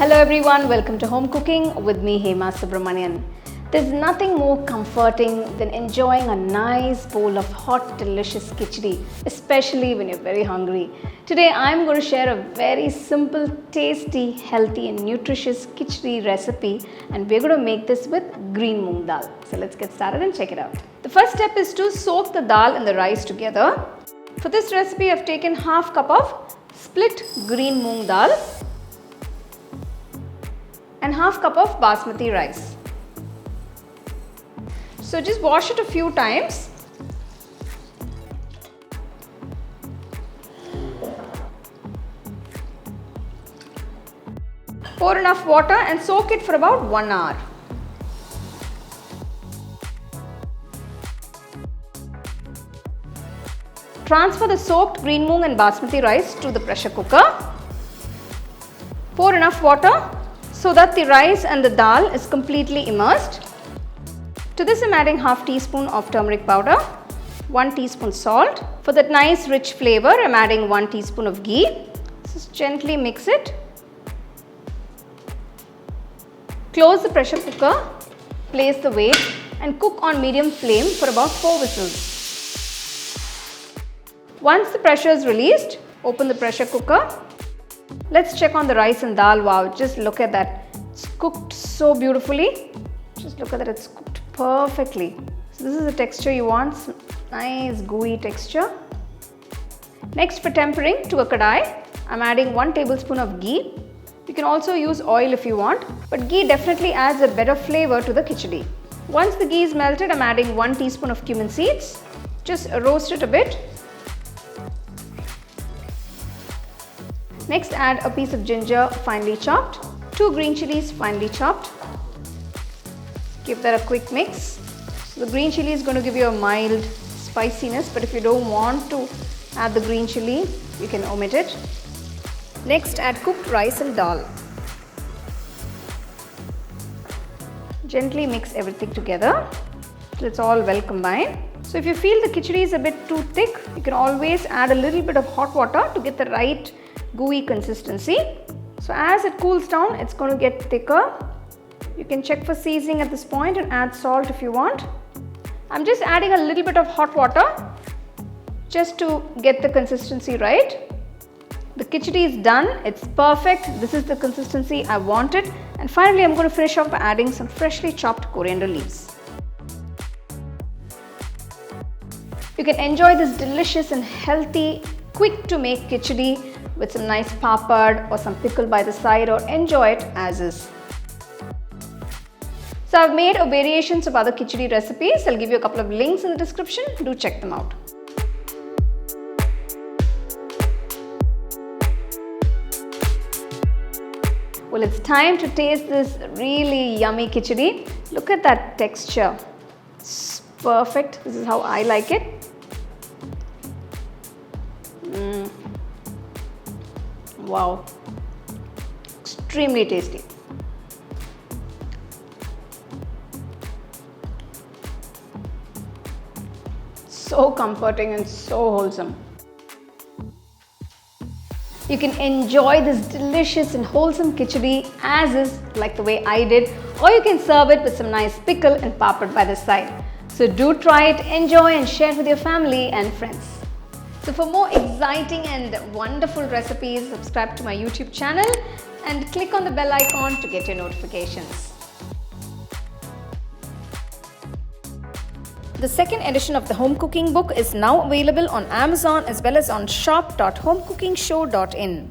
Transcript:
Hello everyone, welcome to Home Cooking with me Hema Subramanian. There's nothing more comforting than enjoying a nice bowl of hot delicious khichdi, especially when you're very hungry. Today I'm going to share a very simple, tasty, healthy and nutritious khichdi recipe, and we're going to make this with green moong dal. So let's get started and check it out. The first step is to soak the dal and the rice together. For this recipe I've taken half cup of split green moong dal and half cup of basmati rice. So just wash it a few times. Pour enough water and soak it for about 1 hour. Transfer the soaked green moong and basmati rice to the pressure cooker. Pour enough water so that the rice and the dal is completely immersed. To this I'm adding half teaspoon of turmeric powder, 1 teaspoon salt. For that nice rich flavor I'm adding 1 teaspoon of ghee. Just gently mix it. Close the pressure cooker, place the weight and cook on medium flame for about 4 whistles. Once the pressure is released, open the pressure cooker. Let's check on the rice and dal. Wow, just look at that. It's cooked so beautifully. Just look at that, it's cooked perfectly. So this is the texture you want, nice gooey texture. Next, for tempering, to a kadai, I'm adding 1 tablespoon of ghee. You can also use oil if you want, but ghee definitely adds a better flavor to the khichdi. Once the ghee is melted, I'm adding 1 teaspoon of cumin seeds. Just roast it a bit. Next, add a piece of ginger finely chopped, 2 green chilies finely chopped. Give that a quick mix. So the green chili is going to give you a mild spiciness, but if you don't want to add the green chili, you can omit it. Next, add cooked rice and dal. Gently mix everything together till it's all well combined. So if you feel the khichdi is a bit too thick, you can always add a little bit of hot water to get the right gooey consistency. So as it cools down, it's going to get thicker. You can check for seasoning at this point and add salt if you want. I'm just adding a little bit of hot water just to get the consistency right. The khichdi is done, it's perfect. This is the consistency I wanted. And finally, I'm going to finish off by adding some freshly chopped coriander leaves. You can enjoy this delicious and healthy, quick to make khichdi with some nice papad or some pickle by the side, or enjoy it as is. So I've made a variations of other khichdi recipes. I'll give you a couple of links in the description. Do check them out. Well, it's time to taste this really yummy khichdi. Look at that texture. It's perfect. This is how I like it. Wow, extremely tasty. So comforting and so wholesome. You can enjoy this delicious and wholesome khichdi as is, like the way I did, or you can serve it with some nice pickle and papad by the side. So do try it, enjoy and share with your family and friends. So for more exciting and wonderful recipes, subscribe to my YouTube channel and click on the bell icon to get your notifications. The second edition of the home cooking book is now available on Amazon as well as on shop.homecookingshow.in.